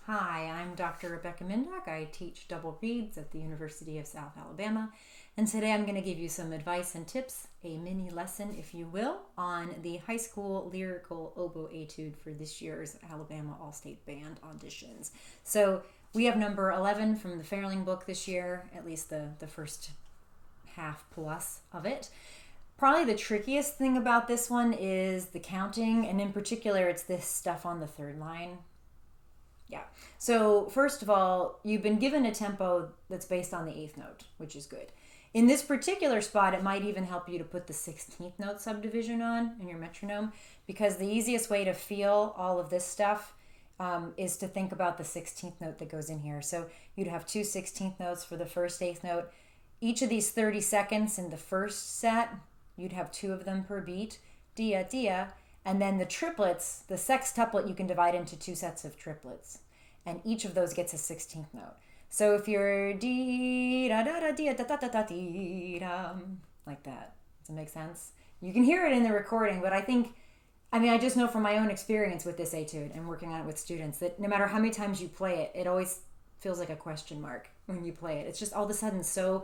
Hi, I'm Dr. Rebecca Mindock. I teach double reads at the University of South Alabama, and today I'm going to give you some advice and tips, a mini lesson, if you will, on the high school lyrical oboe etude for this year's Alabama All-State Band auditions. So we have number 11 from the Fairling book this year, at least the first half plus of it. Probably the trickiest thing about this one is the counting, and in particular, it's this stuff on the third line. Yeah. So first of all, you've been given a tempo that's based on the eighth note, which is good. In this particular spot, it might even help you to put the 16th note subdivision on in your metronome, because the easiest way to feel all of this stuff is to think about the 16th note that goes in here. So you'd have two 16th notes for the first eighth note. Each of these 30 seconds in the first set, you'd have two of them per beat, dia, dia. And then the triplets, the sextuplet, you can divide into two sets of triplets. And each of those gets a 16th note. So if you're dee da da da dee da da da da dee da, like that. Does it make sense? You can hear it in the recording, but I just know from my own experience with this etude and working on it with students that no matter how many times you play it, it always feels like a question mark when you play it. It's just all of a sudden so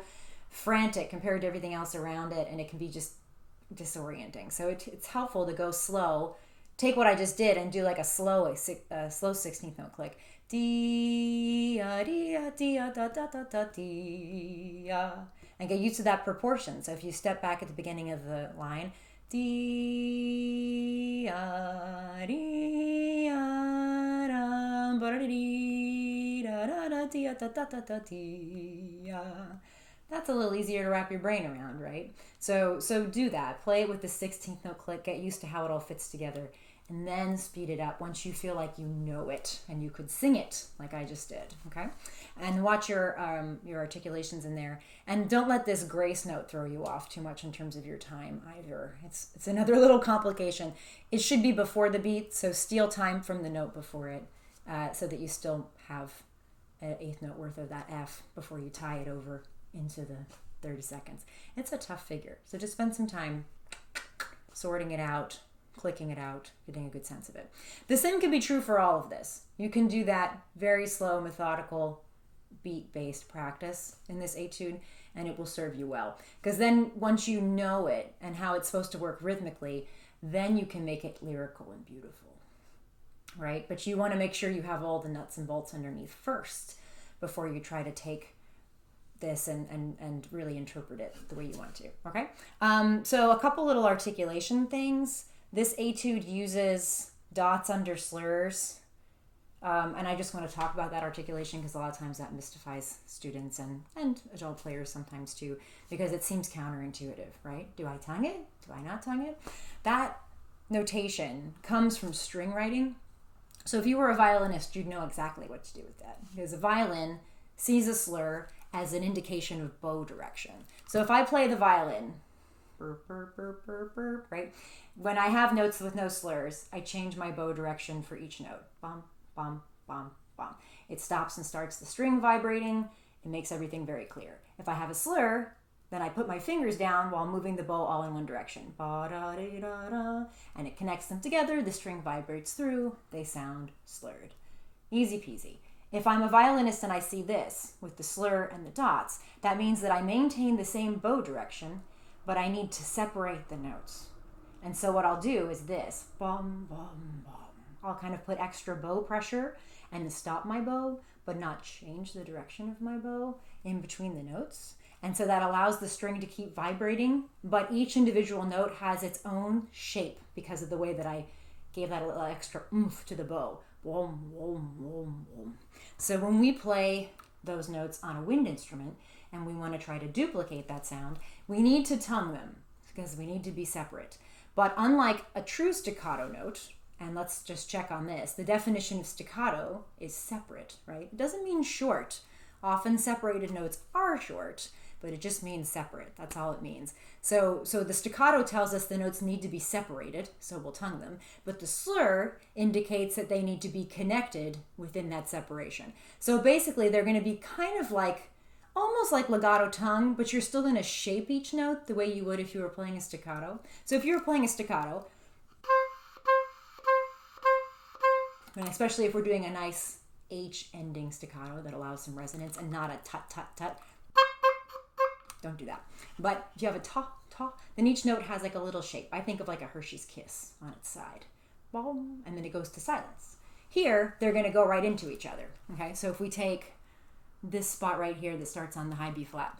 frantic compared to everything else around it, and it can be just disorienting. So it's helpful to go slow, take what I just did and do like a slow 16th note click, dee dee dee da da da da dee, and get used to that proportion. So if you step back at the beginning of the line, dee dee da ba dee da da da dee da da da da dee. That's a little easier to wrap your brain around, right? So do that. Play it with the 16th note click. Get used to how it all fits together. And then speed it up once you feel like you know it and you could sing it like I just did, okay? And watch your articulations in there. And don't let this grace note throw you off too much in terms of your time either. It's another little complication. It should be before the beat, so steal time from the note before it so that you still have an eighth note worth of that F before you tie it over into the 30 seconds. It's a tough figure, so just spend some time sorting it out, clicking it out, getting a good sense of it. The same can be true for all of this. You can do that very slow, methodical, beat-based practice in this etude, and it will serve you well. Because then once you know it and how it's supposed to work rhythmically, then you can make it lyrical and beautiful, right? But you want to make sure you have all the nuts and bolts underneath first before you try to take this and really interpret it the way you want to, okay? So a couple little articulation things. This etude uses dots under slurs, and I just want to talk about that articulation because a lot of times that mystifies students and adult players sometimes too, because it seems counterintuitive, right? Do I tongue it? Do I not tongue it? That notation comes from string writing. So if you were a violinist, you'd know exactly what to do with that, because a violin sees a slur as an indication of bow direction. So if I play the violin, burp, burp, burp, burp, burp, right? When I have notes with no slurs, I change my bow direction for each note. Bum, bum, bum, bum. It stops and starts the string vibrating. It makes everything very clear. If I have a slur, then I put my fingers down while moving the bow all in one direction. Ba-da-dee-da-da. And it connects them together. The string vibrates through. They sound slurred. Easy peasy. If I'm a violinist and I see this with the slur and the dots, that means that I maintain the same bow direction, but I need to separate the notes. And so what I'll do is this, bum, bum, bum. I'll kind of put extra bow pressure and stop my bow, but not change the direction of my bow in between the notes. And so that allows the string to keep vibrating, but each individual note has its own shape because of the way that I gave that a little extra oomph to the bow. Wom, wom, wom, wom. So when we play those notes on a wind instrument and we want to try to duplicate that sound, we need to tongue them because we need to be separate. But unlike a true staccato note, and let's just check on this, the definition of staccato is separate, right? It doesn't mean short. Often separated notes are short, but it just means separate. That's all it means. So the staccato tells us the notes need to be separated, so we'll tongue them. But the slur indicates that they need to be connected within that separation. So basically, they're going to be kind of like, almost like legato tongue, but you're still going to shape each note the way you would if you were playing a staccato. So if you were playing a staccato, and especially if we're doing a nice H ending staccato that allows some resonance and not a tut, tut, tut. Don't do that. But if you have a ta, ta, then each note has like a little shape. I think of like a Hershey's Kiss on its side. Boom, and then it goes to silence. Here, they're going to go right into each other. Okay, so if we take this spot right here that starts on the high B flat.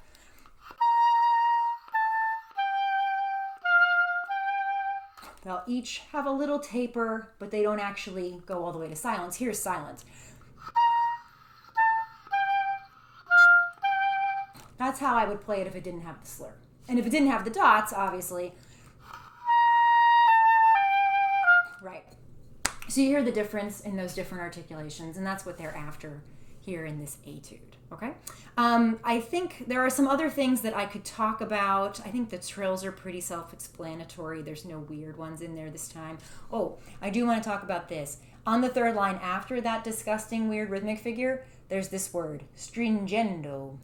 They'll each have a little taper, but they don't actually go all the way to silence. Here's silence. That's how I would play it if it didn't have the slur. And if it didn't have the dots, obviously. Right. So you hear the difference in those different articulations, and that's what they're after here in this etude, okay? I think there are some other things that I could talk about. I think the trills are pretty self-explanatory. There's no weird ones in there this time. Oh, I do want to talk about this. On the third line after that disgusting weird rhythmic figure, there's this word, stringendo.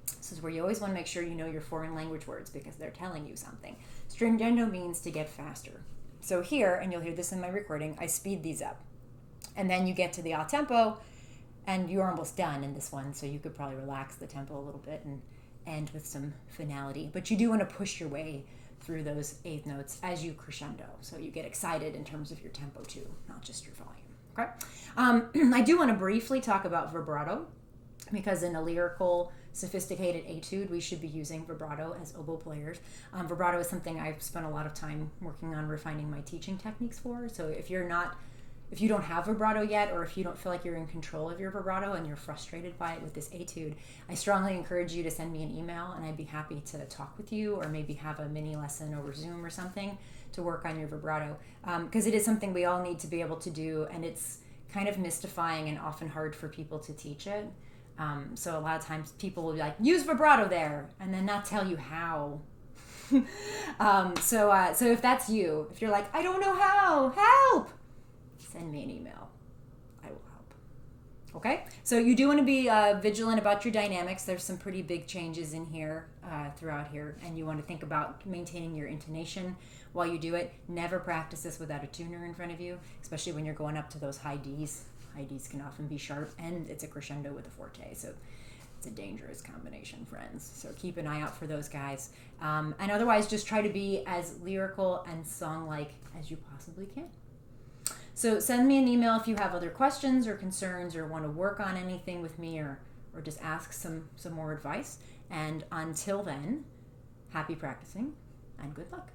This is where you always want to make sure you know your foreign language words because they're telling you something. Stringendo means to get faster. So here, and you'll hear this in my recording, I speed these up. And then you get to the alt tempo, and you're almost done in this one, so you could probably relax the tempo a little bit and end with some finality. But you do want to push your way through those eighth notes as you crescendo, so you get excited in terms of your tempo too, not just your volume. Okay. I do want to briefly talk about vibrato, because in a lyrical, sophisticated etude, we should be using vibrato as oboe players. Vibrato is something I've spent a lot of time working on refining my teaching techniques for. So if you don't have vibrato yet, or if you don't feel like you're in control of your vibrato and you're frustrated by it with this etude, I strongly encourage you to send me an email, and I'd be happy to talk with you, or maybe have a mini lesson over Zoom or something to work on your vibrato, because it is something we all need to be able to do, and it's kind of mystifying and often hard for people to teach it. So a lot of times people will be like, use vibrato there, and then not tell you how. So if that's you, if you're like, I don't know how, help, send me an email. I will help. Okay? So you do want to be vigilant about your dynamics. There's some pretty big changes in here, throughout here, and you want to think about maintaining your intonation while you do it. Never practice this without a tuner in front of you, especially when you're going up to those high Ds. High Ds can often be sharp, and it's a crescendo with a forte, so it's a dangerous combination, friends. So keep an eye out for those guys. And otherwise, just try to be as lyrical and song-like as you possibly can. So send me an email if you have other questions or concerns or want to work on anything with me, or just ask some more advice. And until then, happy practicing and good luck.